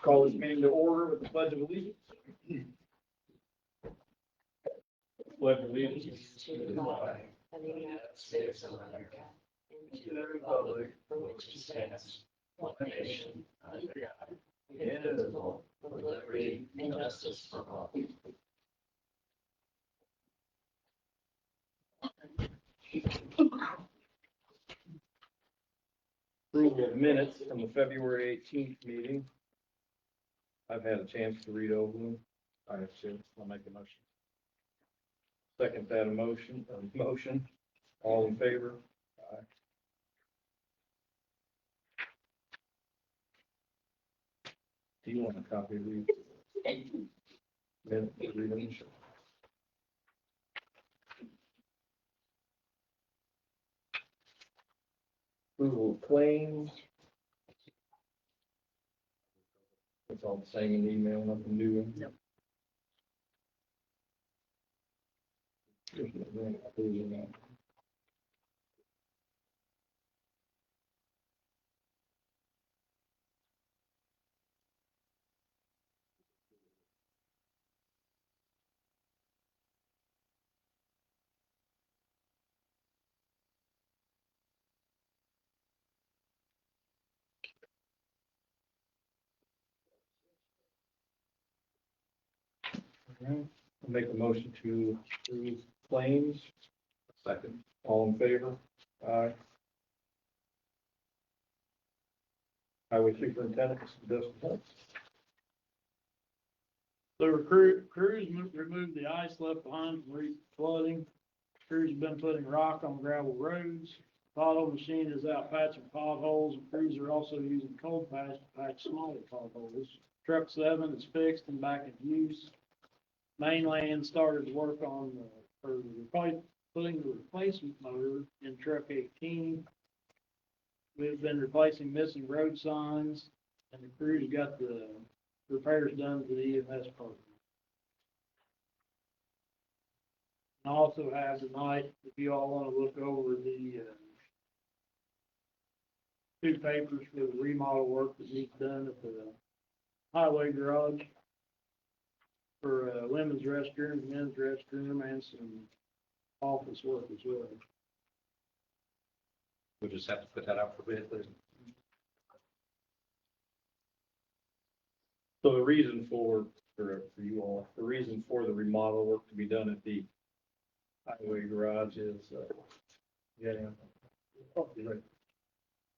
Call this meeting to order with the pledge of allegiance. Pledge of allegiance To the flag of the United States of America and to the republic for which it stands, one nation, under God, indivisible, with liberty and justice for all. Approval of minutes from the February 18th meeting. I've had a chance to read over them. I have since, I'll make a motion. Second that motion, all in favor? Aye. Do you want a copy of these? Minutes to read them? Approval of claims. It's all the same in email, nothing new. Nope. All right. I'll make a motion to approve claims. Second. All in favor? Aye. Highway Superintendent, Mr. Dustin Hunt. So crews removed the ice left behind from recent flooding. Crews have been putting rock on gravel roads. Pothole machine is out patching potholes, and crews are also using cold patch to patch smaller potholes. Truck 7 is fixed and back in use. Mainland started to work on putting the replacement motor in truck 18. We've been replacing missing road signs, and the crews got the repairs done to the EMS program. I also have tonight, if you all want to look over the two papers for the remodel work that needs done at the highway garage for women's restroom, men's restroom, and some office work as well. We'll just have to put that out for bid. So the reason for you all, the reason for the remodel work to be done at the highway garage is,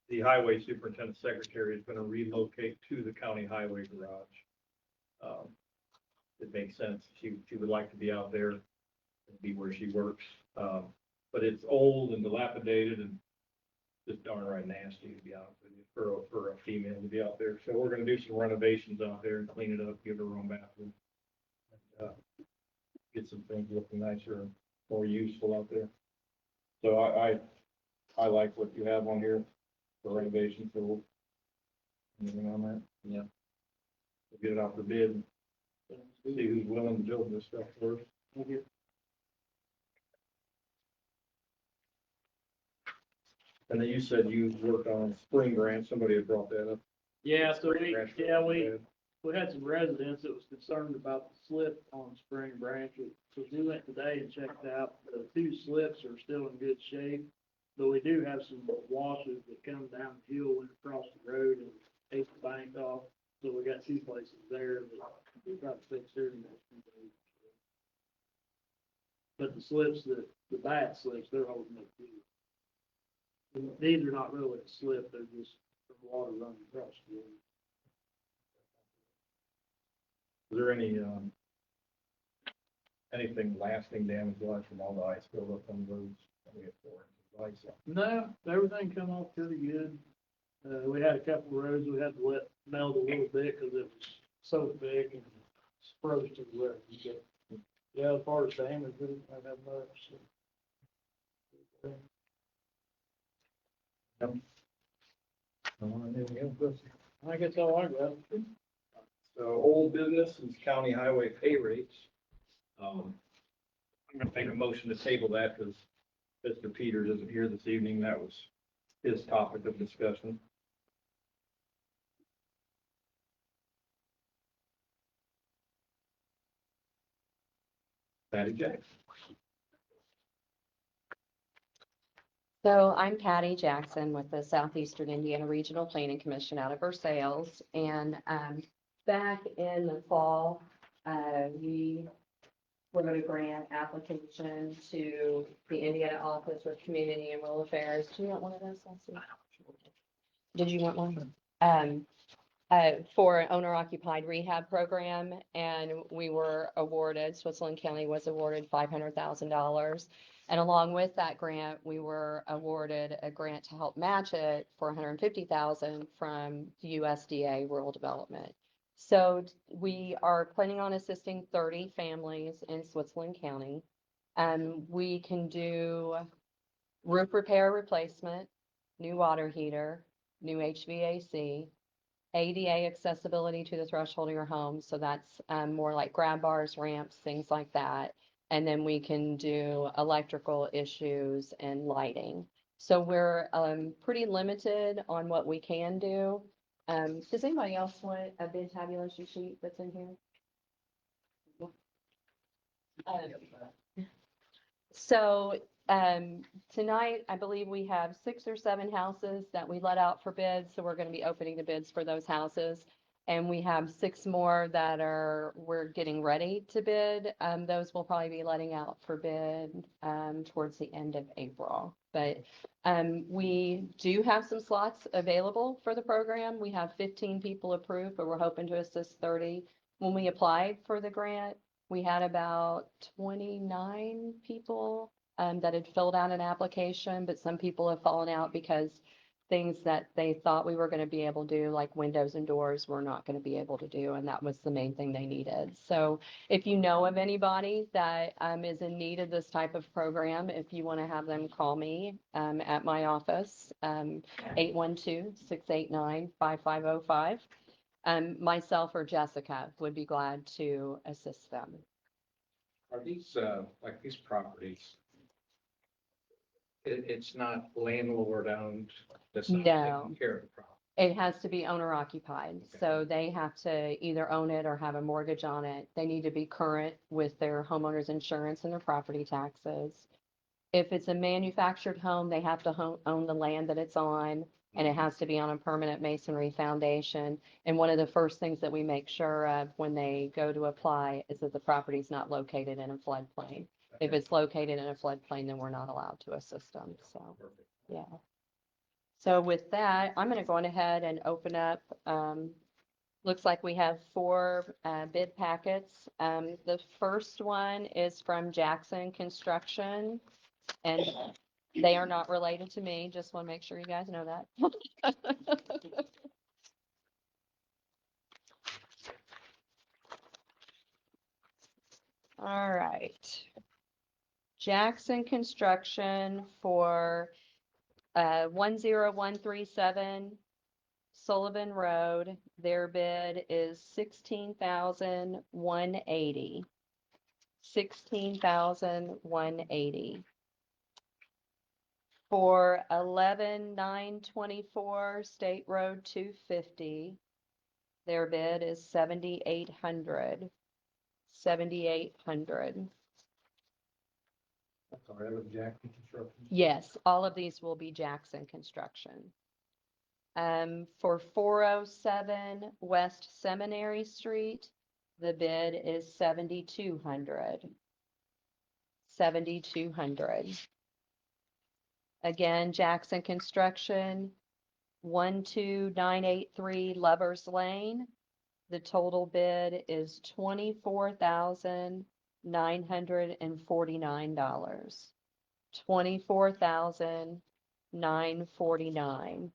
the highway superintendent secretary is going to relocate to the county highway garage. It makes sense. She would like to be out there and be where she works. But it's old and dilapidated and just darn right nasty, to be honest with you, for a female to be out there. So we're gonna do some renovations out there and clean it up, give her her own bathroom. And, get some things looking nicer and more useful out there. So I like what you have on here for renovation, so we'll, anything on that? Yeah. We'll get it out for bid and see who's willing to build this stuff first. Thank you. And then you said you worked on Spring Branch, somebody had brought that up. Yeah, so Spring Branch. we had some residents that was concerned about the slip on Spring Branch. So we went today and checked out, the two slips are still in good shape, but we do have some washes that come down the hill and across the road and take the bank off. So we got two places there that we've got to fix there in the next few days. But the slips, the bad slips, they're holding up good. These are not really a slip, they're just the water running across the road. Is there any, anything lasting damage wise from all the ice buildup on the roads? We have 4 inches of ice. No, everything come off pretty good. We had a couple of roads we had to let melt a little bit because it was so thick and froze to the wet. Yeah, as far as damage, we didn't have that much. So. Yep. Anything else? I think that's all I got. So old business is county highway pay rates. I'm gonna make a motion to table that because Mr. Peters isn't here this evening. That was his topic of discussion. Patty Jackson. So I'm Patty Jackson with the Southeastern Indiana Regional Planning Commission out of Versailles. And back in the fall, we wrote a grant application to the Indiana Office of Community and Rural Affairs. Do you want one of those, Leslie? Did you want one? For an owner-occupied rehab program, and we were awarded, Switzerland County was awarded $500,000. And along with that grant, we were awarded a grant to help match it for $150,000 from the USDA Rural Development. So we are planning on assisting 30 families in Switzerland County. We can do roof repair replacement, new water heater, new HVAC, ADA accessibility to the threshold of your home. So that's more like grab bars, ramps, things like that. And then we can do electrical issues and lighting. So we're pretty limited on what we can do. Does anybody else want a bid tabulation sheet that's in here? So tonight, I believe we have 6 or 7 houses that we let out for bids. So we're going to be opening the bids for those houses. And we have 6 more that we're getting ready to bid. Those will probably be letting out for bid towards the end of April. But we do have some slots available for the program. We have 15 people approved, but we're hoping to assist 30. When we applied for the grant, we had about 29 people that had filled out an application, but some people have fallen out because things that they thought we were going to be able to do, like windows and doors, we're not going to be able to do, and that was the main thing they needed. So if you know of anybody that is in need of this type of program, if you want to have them call me at my office, 812-689-5505. Myself or Jessica would be glad to assist them. Are these, like these properties? It's not landlord owned, that's not No. taking care of the property. It has to be owner occupied, so they have to either own it or have a mortgage on it. They need to be current with their homeowner's insurance and their property taxes. If it's a manufactured home, they have to own the land that it's on, and it has to be on a permanent masonry foundation. And one of the first things that we make sure of when they go to apply is that the property's not located in a floodplain. If it's located in a floodplain, then we're not allowed to assist them, so, Perfect. yeah. So with that, I'm gonna go on ahead and open up, looks like we have 4 bid packets. The first one is from Jackson Construction, and they are not related to me, just wanna make sure you guys know that. All right. Jackson Construction for 10137 Sullivan Road. Their bid is $16,180. $16,180. For 11924 State Road 250, their bid is $7,800. $7,800. That's all right with Jackson Construction. Yes, all of these will be Jackson Construction. For 407 West Seminary Street, the bid is $7,200. $7,200. Again, Jackson Construction, 12983 Lovers Lane. The total bid is $24,949. $24,949.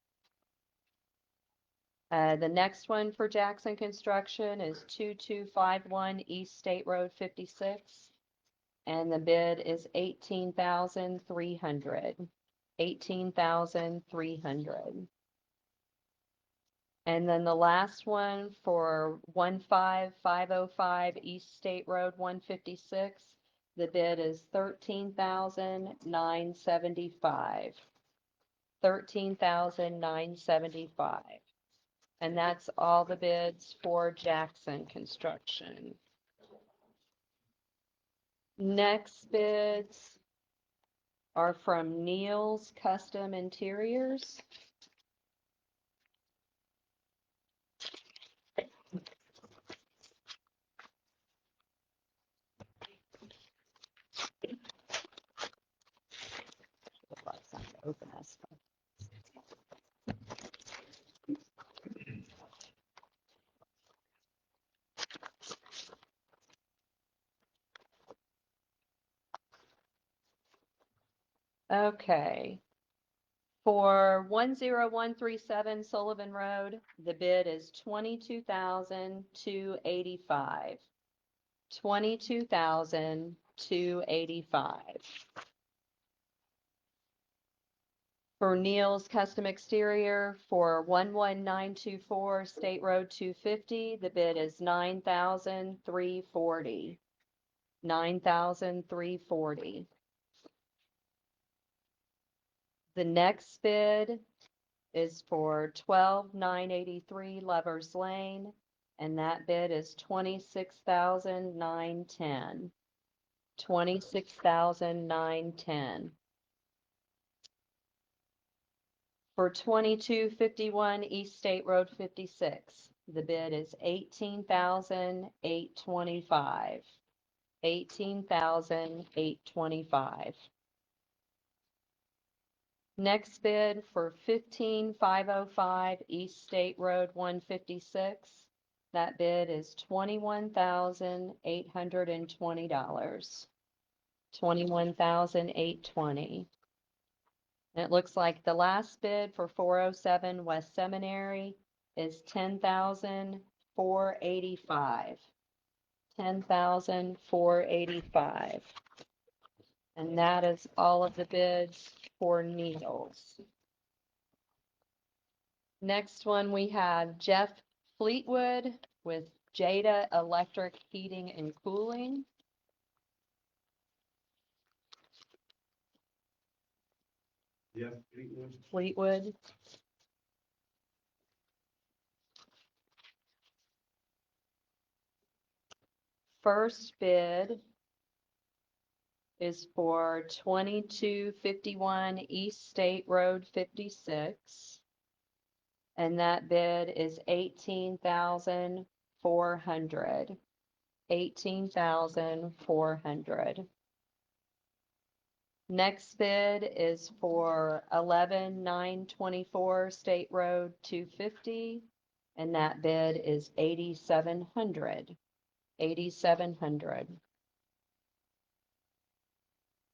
The next one for Jackson Construction is 2251 East State Road 56. And the bid is $18,300. $18,300. And then the last one for 15505 East State Road 156, the bid is $13,975. $13,975. And that's all the bids for Jackson Construction. Next bids are from Neil's Custom Interiors. Open this. Okay. For 10137 Sullivan Road, the bid is 22,285. 22,285. For Neil's Custom Exterior for 11924 State Road 250, the bid is 9,340. 9,340. The next bid is for 12983 Lovers Lane, and that bid is 26,910. 26,910. For 2251 East State Road 56, the bid is 18,825. 18,825. Next bid for 15505 East State Road 156. That bid is $21,820. 21,820. And it looks like the last bid for 407 West Seminary is 10,485. 10,485. And that is all of the bids for Needles. Next one, we have Jeff Fleetwood with Jada Electric Heating and Cooling. Yeah, Fleetwood. Fleetwood. First bid is for 2251 East State Road 56. And that bid is 18,400. 18,400. Next bid is for 11924 State Road 250, and that bid is 8,700. 8,700.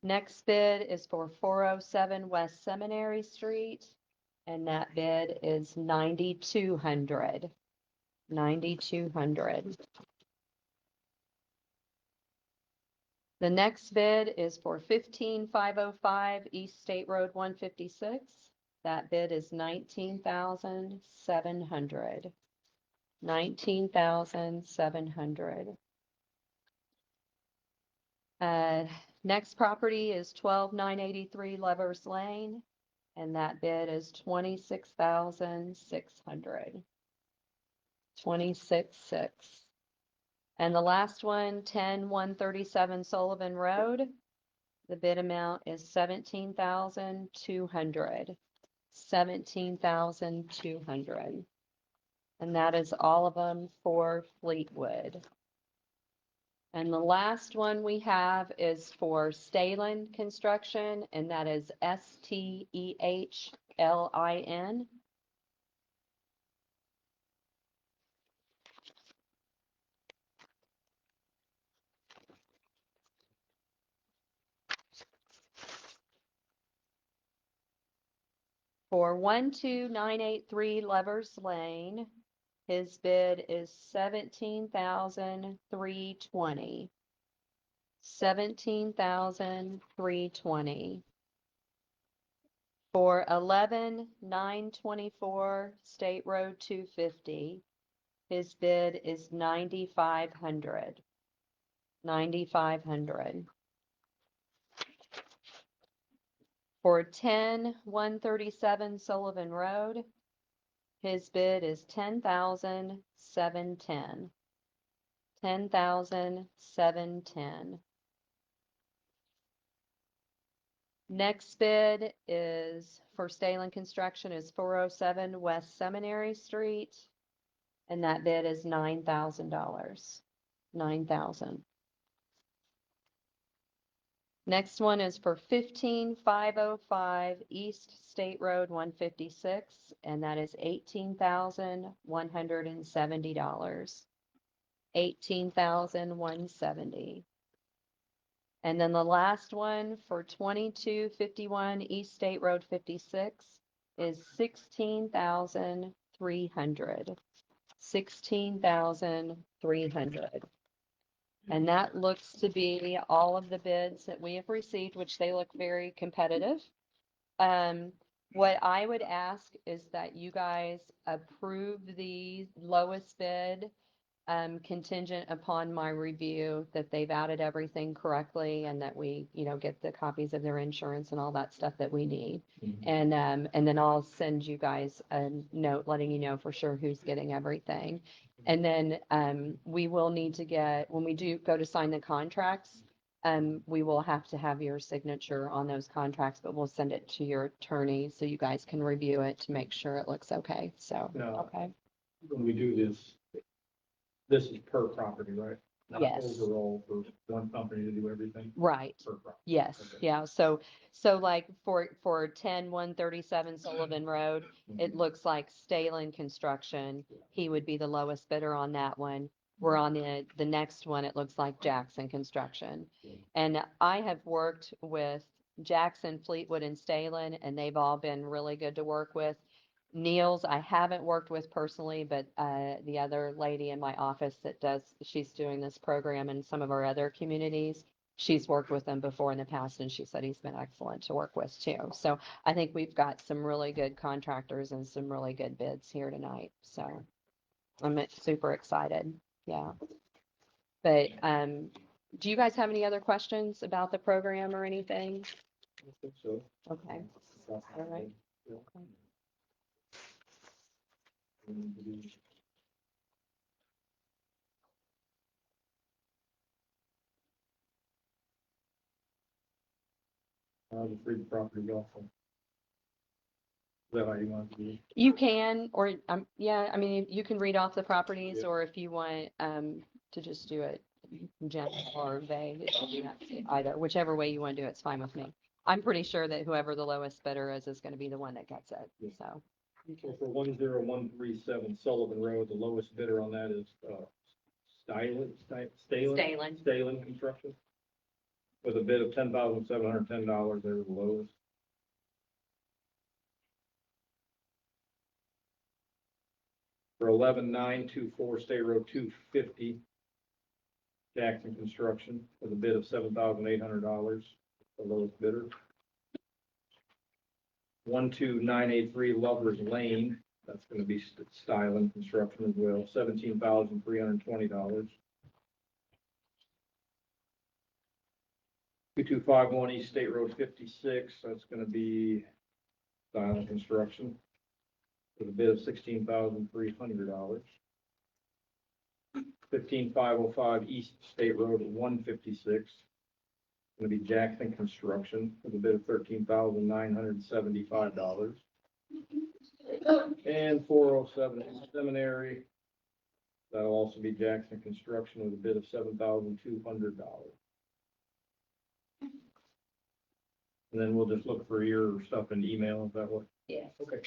Next bid is for 407 West Seminary Street, and that bid is 9,200. 9,200. The next bid is for 15505 East State Road 156. That bid is 19,700. 19,700. Next property is 12983 Lovers Lane, and that bid is 26,600. 26,600. And the last one, 10137 Sullivan Road. The bid amount is 17,200. 17,200. And that is all of them for Fleetwood. And the last one we have is for Stalin Construction, and that is STEHLIN. For 12983 Lovers Lane, his bid is 17,320. 17,320. For 11924 State Road 250, his bid is 9,500. 9,500. For 10137 Sullivan Road, his bid is 10,710. 10,710. Next bid is for Stalen Construction is 407 West Seminary Street. And that bid is $9,000. 9,000. Next one is for 15505 East State Road 156, and that is $18,170. 18,170. And then the last one for 2251 East State Road 56 is 16,300. 16,300. And that looks to be all of the bids that we have received, which they look very competitive. What I would ask is that you guys approve the lowest bid, contingent upon my review that they've added everything correctly and that we, get the copies of their insurance and all that stuff that we need. And then I'll send you guys a note letting you know for sure who's getting everything. And then we will need to get, when we do go to sign the contracts, we will have to have your signature on those contracts, but we'll send it to your attorney so you guys can review it to make sure it looks okay. So, No. okay. When we do this is per property, right? Not Yes. overall for one company to do everything. Right. Per property. Yes. Okay. Yeah. So like for 10137 Sullivan Road, it looks like Stalen Construction. He would be the lowest bidder on that one. We're on the next one. It looks like Jackson Construction. And I have worked with Jackson, Fleetwood, and Stalen, and they've all been really good to work with. Neil's I haven't worked with personally, but the other lady in my office she's doing this program in some of our other communities. She's worked with him before in the past, and she said he's been excellent to work with too. So I think we've got some really good contractors and some really good bids here tonight. So I'm super excited. Yeah. But do you guys have any other questions about the program or anything? I think so. Okay. All right. Okay. I'll just read the property also. Is that how you want to do it? You can, or, yeah, I mean, you can read off the properties, or if you want, to just do it general or vague, it can do that too, either, whichever way you want to do it, it's fine with me. I'm pretty sure that whoever the lowest bidder is gonna be the one that gets it, so. So for 10137 Sullivan Road, the lowest bidder on that is Stalen Construction. With a bid of $10,710, they're the lowest. For 11924 State Road 250, Jackson Construction, with a bid of $7,800, the lowest bidder. 12983 Lovers Lane, that's going to be Stylin Construction as well, $17,320. 2251 East State Road 56, that's going to be Stylin Construction, with a bid of $16,300. 15505 East State Road 156, going to be Jackson Construction, with a bid of $13,975. And 407 Seminary, that'll also be Jackson Construction, with a bid of $7,200. And then we'll just look for your stuff in email, is that what? Yes. Okay.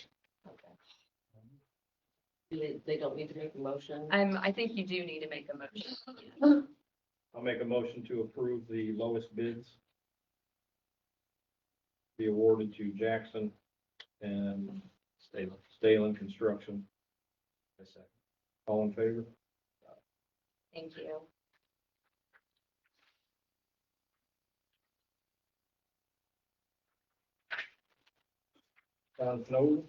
They don't need to make a motion. I think you do need to make a motion. I'll make a motion to approve the lowest bids. Be awarded to Jackson and Stalen Construction. All in favor? Thank you. Don Snow?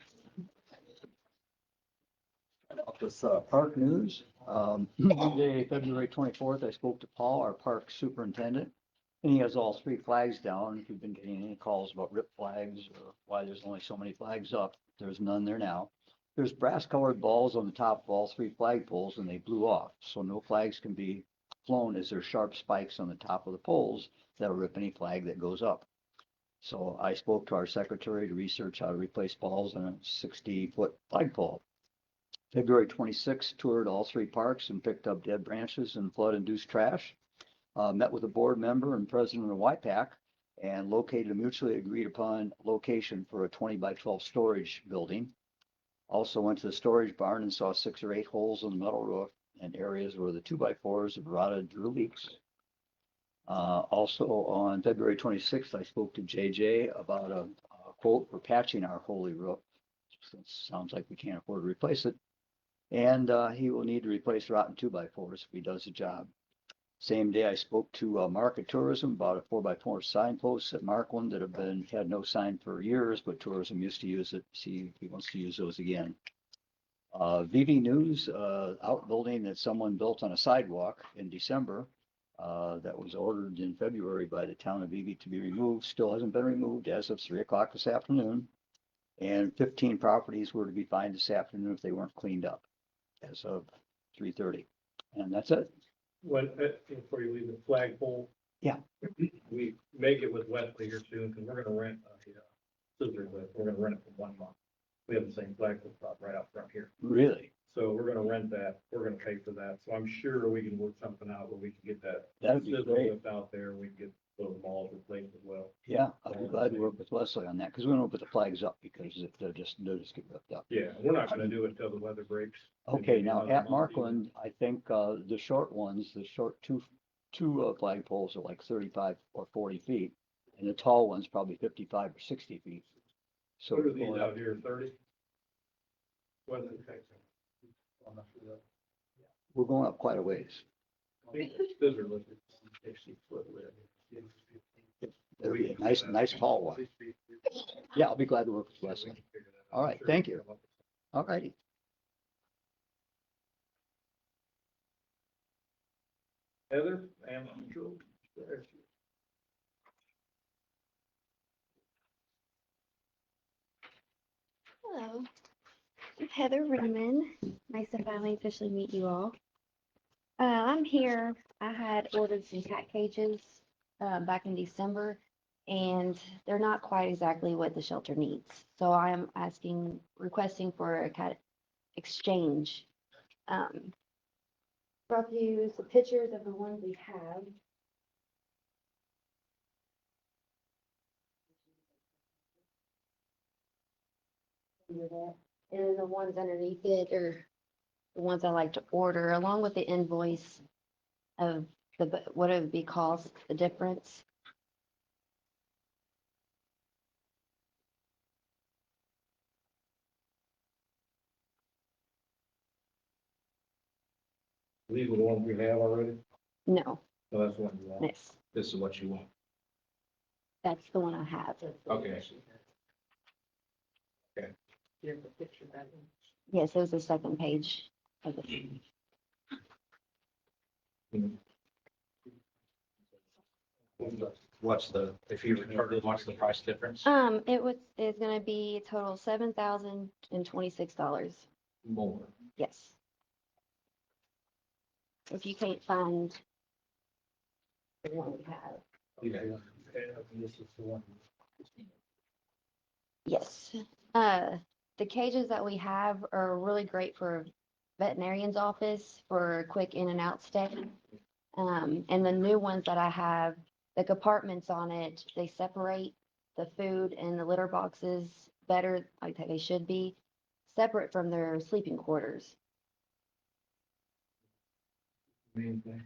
With park news, Monday, February 24th, I spoke to Paul, our park superintendent, and he has all 3 flags down. If you've been getting any calls about rip flags or why there's only so many flags up, there's none there now. There's brass colored balls on the top of all 3 flagpoles, and they blew off, so no flags can be flown as there's sharp spikes on the top of the poles that'll rip any flag that goes up. So I spoke to our secretary to research how to replace balls on a 60-foot flagpole. February 26th, toured all 3 parks and picked up dead branches and flood-induced trash. Met with a board member and president of YPAC and located a mutually agreed upon location for a 20 by 12 storage building. Also went to the storage barn and saw 6 or 8 holes in the metal roof and areas where the 2x4s have rotted through leaks. Also on February 26th, I spoke to JJ about a quote for patching our Holy roof. Sounds like we can't afford to replace it. And he will need to replace rotten 2x4s if he does the job. Same day, I spoke to Market Tourism about a 4x4 signpost at Markland that had no sign for years, but tourism used to use it. See if he wants to use those again. VV News, outbuilding that someone built on a sidewalk in December, that was ordered in February by the town of VV to be removed, still hasn't been removed as of 3 o'clock this afternoon. And 15 properties were to be fined this afternoon if they weren't cleaned up as of 3:30. And that's it. When, before you leave the flagpole. Yeah. We may get with Wesley here soon, because we're gonna rent, scissor lift, we're gonna rent it for 1 month. We have the same flagpole spot right out front here, Really? so we're gonna rent that, we're gonna pay for that, so I'm sure we can work something out where we can get that. That'd be scissor great. lift out there, we can get those balls replaced as well. Yeah, I'd be glad to work with Leslie on that because we don't put the flags up because they'll just get ripped up. Yeah, we're not gonna do it until the weather breaks. Okay, Maybe now another at month even. Markland, I think the short ones, the short two flagpoles are like 35 or 40 feet, and the tall ones probably 55 or 60 feet. So What are we're these going out up, here, 30? What is it? we're going up quite a ways. Scissor lift. 60-foot lift. It'll be a nice tall one. Yeah, I'll be glad to work with Leslie. All right, thank you. All righty. Heather, animal control. There she is. Hello, I'm Heather Reeman. Nice to finally officially meet you all. I'm here. I had ordered some cat cages back in December, and they're not quite exactly what the shelter needs. So I am requesting for a cat exchange. Brought you some pictures of the ones we have. And then the ones underneath it are the ones I like to order, along with the invoice of what it would be cost, the difference. These are the ones we have already, No, so that's the one you want. This is what you want. that's the one I have. Okay. Here's the picture that one. Yes, it was the second page of it. What's if you return it, what's the price difference? It's gonna be a total $7,026. More. Yes. If you can't find the one we have. Okay. This is the one. Yes. The cages that we have are really great for veterinarian's office for a quick in and out stay. And the new ones that I have, the compartments on it, they separate the food and the litter boxes better, like they should be, separate from their sleeping quarters. Main thing.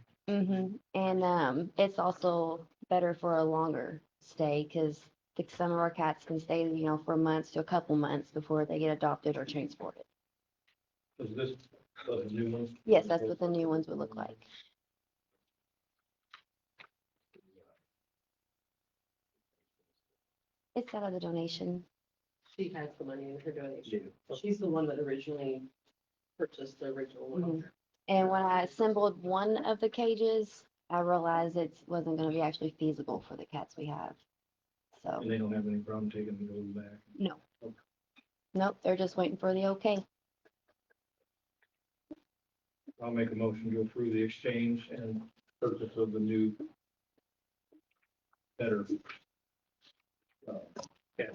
And it's also better for a longer stay because some of our cats can stay, for months to a couple months before they get adopted or transported. Is this the new ones? Yes, that's what the new ones would look like. It's out of the donation. She has the money in her donation. She's the one that originally purchased the original one. And when I assembled one of the cages, I realized it wasn't going to be actually feasible for the cats we have. So, And they don't have any problem taking the old back. no. Nope, they're just waiting for the okay. I'll make a motion to approve the exchange and purchase of the new better cat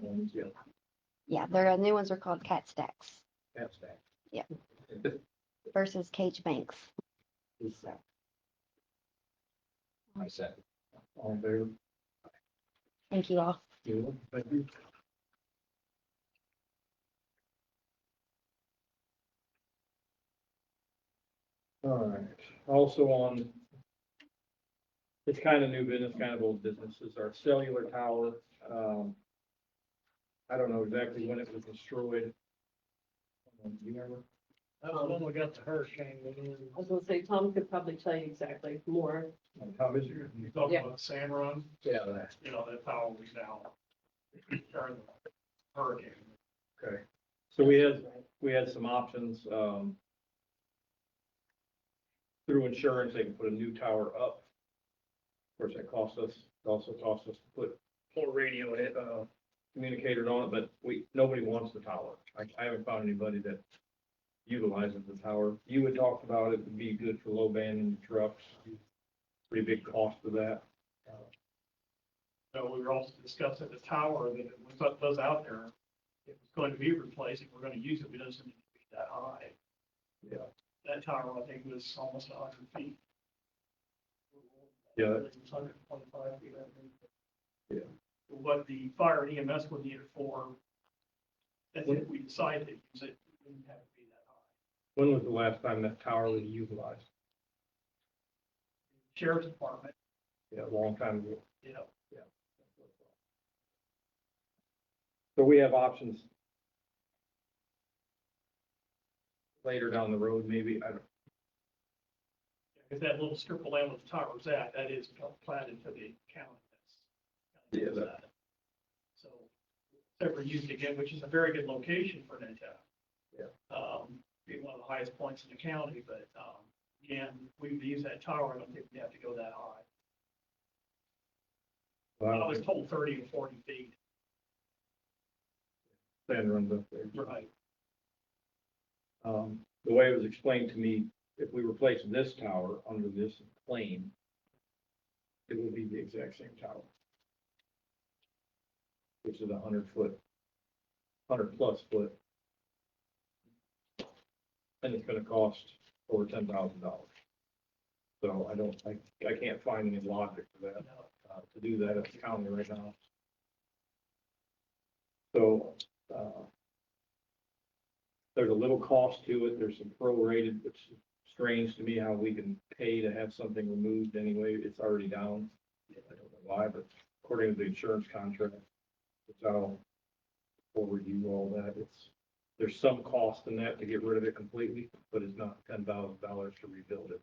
ones, yeah, Yeah, the new ones are called cat stacks cat stack. Yeah. versus cage banks. I said. All in favor? Thank you all. Thank you. All right, also on, it's kind of new business, kind of old businesses, our cellular tower. I don't know exactly when it was destroyed. You remember? That was when we got the hurricane. I was gonna say, Tom could probably tell you exactly more. How is it? You talking Yeah. about Sand Run, Yeah, that. you know, that power was down during the hurricane. Okay, so we had some options, through insurance, they can put a new tower up. Of course, that also cost us to put more radio, communicators on it, but nobody wants the tower. I haven't found anybody that utilizes the tower. You had talked about it would be good for low band in the trucks. Pretty big cost for that. So we were also discussing the tower that we put those out there. It was going to be replaced. If we're going to use it, it doesn't need to be that high. Yeah. That tower, I think, was almost 100 feet. Yeah. It was 125 feet, I think. Yeah. What the fire and EMS would need it for, and if we decided to use it, it wouldn't have to be that high. When was the last time that tower was utilized? Sheriff's Department, Yeah, a long time ago. you know, So we have options later down the road, maybe. I don't, if that little strip of land where the tower's at, that is platted to the county. Yeah, That's that. So, ever used again, which is a very good location for an antenna. Yeah. Being one of the highest points in the county, but, again, we would use that tower, I don't think we have to go that high. well, I was told 30 or 40 feet. Sand runs up there. Right. The way it was explained to me, if we replace this tower under this claim, it will be the exact same tower. Which is 100 plus foot. And it's gonna cost over $10,000. So I can't find any logic for that, to do that at the county right now. So, there's a little cost to it, there's some prorated, which is strange to me how we can pay to have something removed anyway, it's already down. I don't know why, but according to the insurance contract, which I'll forward you all that, there's some cost in that to get rid of it completely, but it's not $10,000 to rebuild it.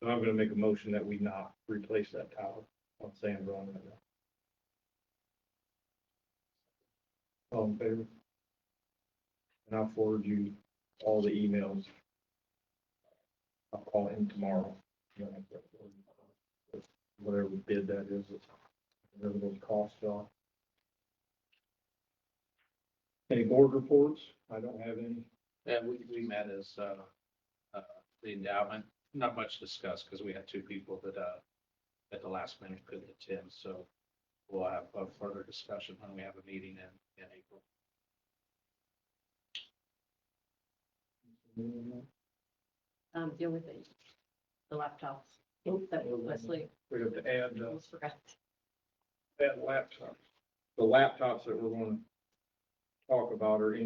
So I'm gonna make a motion that we not replace that tower on Sand Run right now. All in favor? And I'll forward you all the emails. I'll call him tomorrow. Whatever bid that is, whatever those costs are. Any board reports? I don't have any. Yeah, we met as, the endowment, not much discussed because we had two people that, at the last minute couldn't attend, so we'll have a further discussion when we have a meeting in April. The only thing, the laptops, that Wesley We have to add, almost forgot. add laptops. The laptops that we're going to talk about are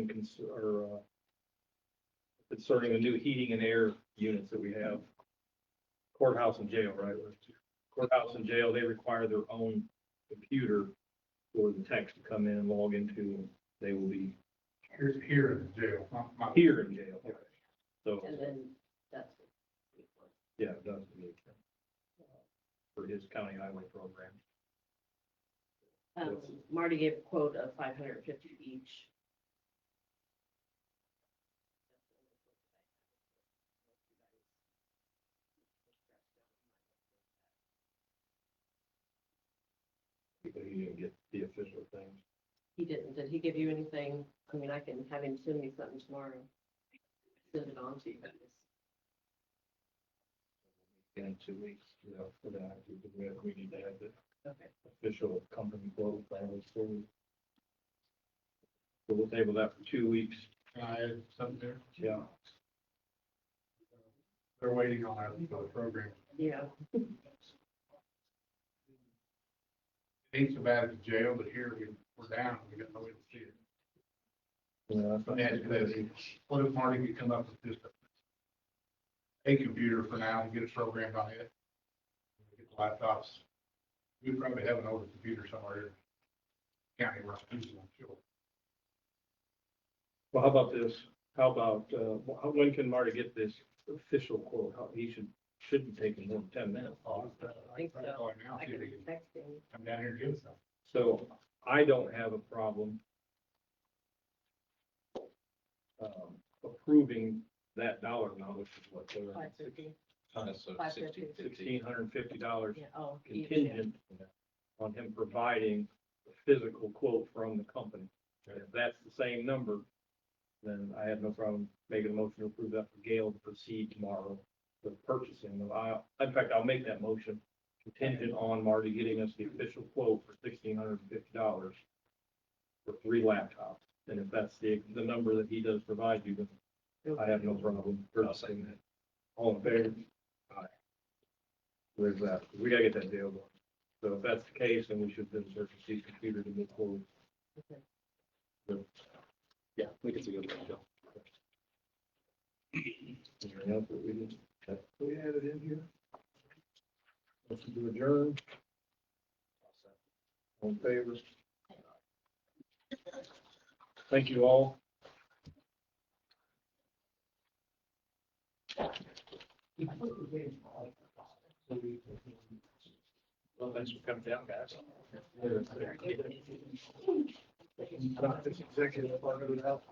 concerning the new heating and air units that we have. Courthouse and jail, right? Courthouse and jail, they require their own computer for the techs to come in and log into. They will be Here in jail. here in jail. So, And then that's. yeah, it does. For his county highway program. Marty gave a quote of 550 each. But he didn't get the official thing. He didn't. Did he give you anything? I mean, I can have him send me something tomorrow. Send it on to you guys. In 2 weeks, for that, we need to have the official company quote. So we'll table that for 2 weeks. Can I add something there? Yeah. They're waiting on our program. Yeah. It ain't so bad at the jail, but here we're down, we got no way to see it. Yeah, Let me ask you this, what if Marty could come up with just a computer for now and get it programmed on it? Get the laptops. We probably have an older computer somewhere in the county where I'm using, I'm sure. Well, how about this? How about, when can Marty get this official quote? Shouldn't take him more than 10 minutes. I think so. Call him now, I see if can he can text him. come down here and give us some. So I don't have a problem approving that dollar amount, which is what, $550. That's a $550. $1,650 Yeah, oh. contingent on him providing a physical quote from the company. If that's the same number, then I have no problem making a motion to approve that for Gail to proceed tomorrow with purchasing. In fact, I'll make that motion contingent on Marty getting us the official quote for $1,650 for 3 laptops. And if that's the number that he does provide you, then I have no problem purchasing that. All in favor? Aye. Where's that? We gotta get that deal done. So if that's the case, then we should then purchase these computers and move forward. Yeah, we can see what we can do. Anything else that we didn't, that we added in here? Motion to adjourn. All in favor? Thank you all. Well, thanks for coming down, guys. This executive part of the house.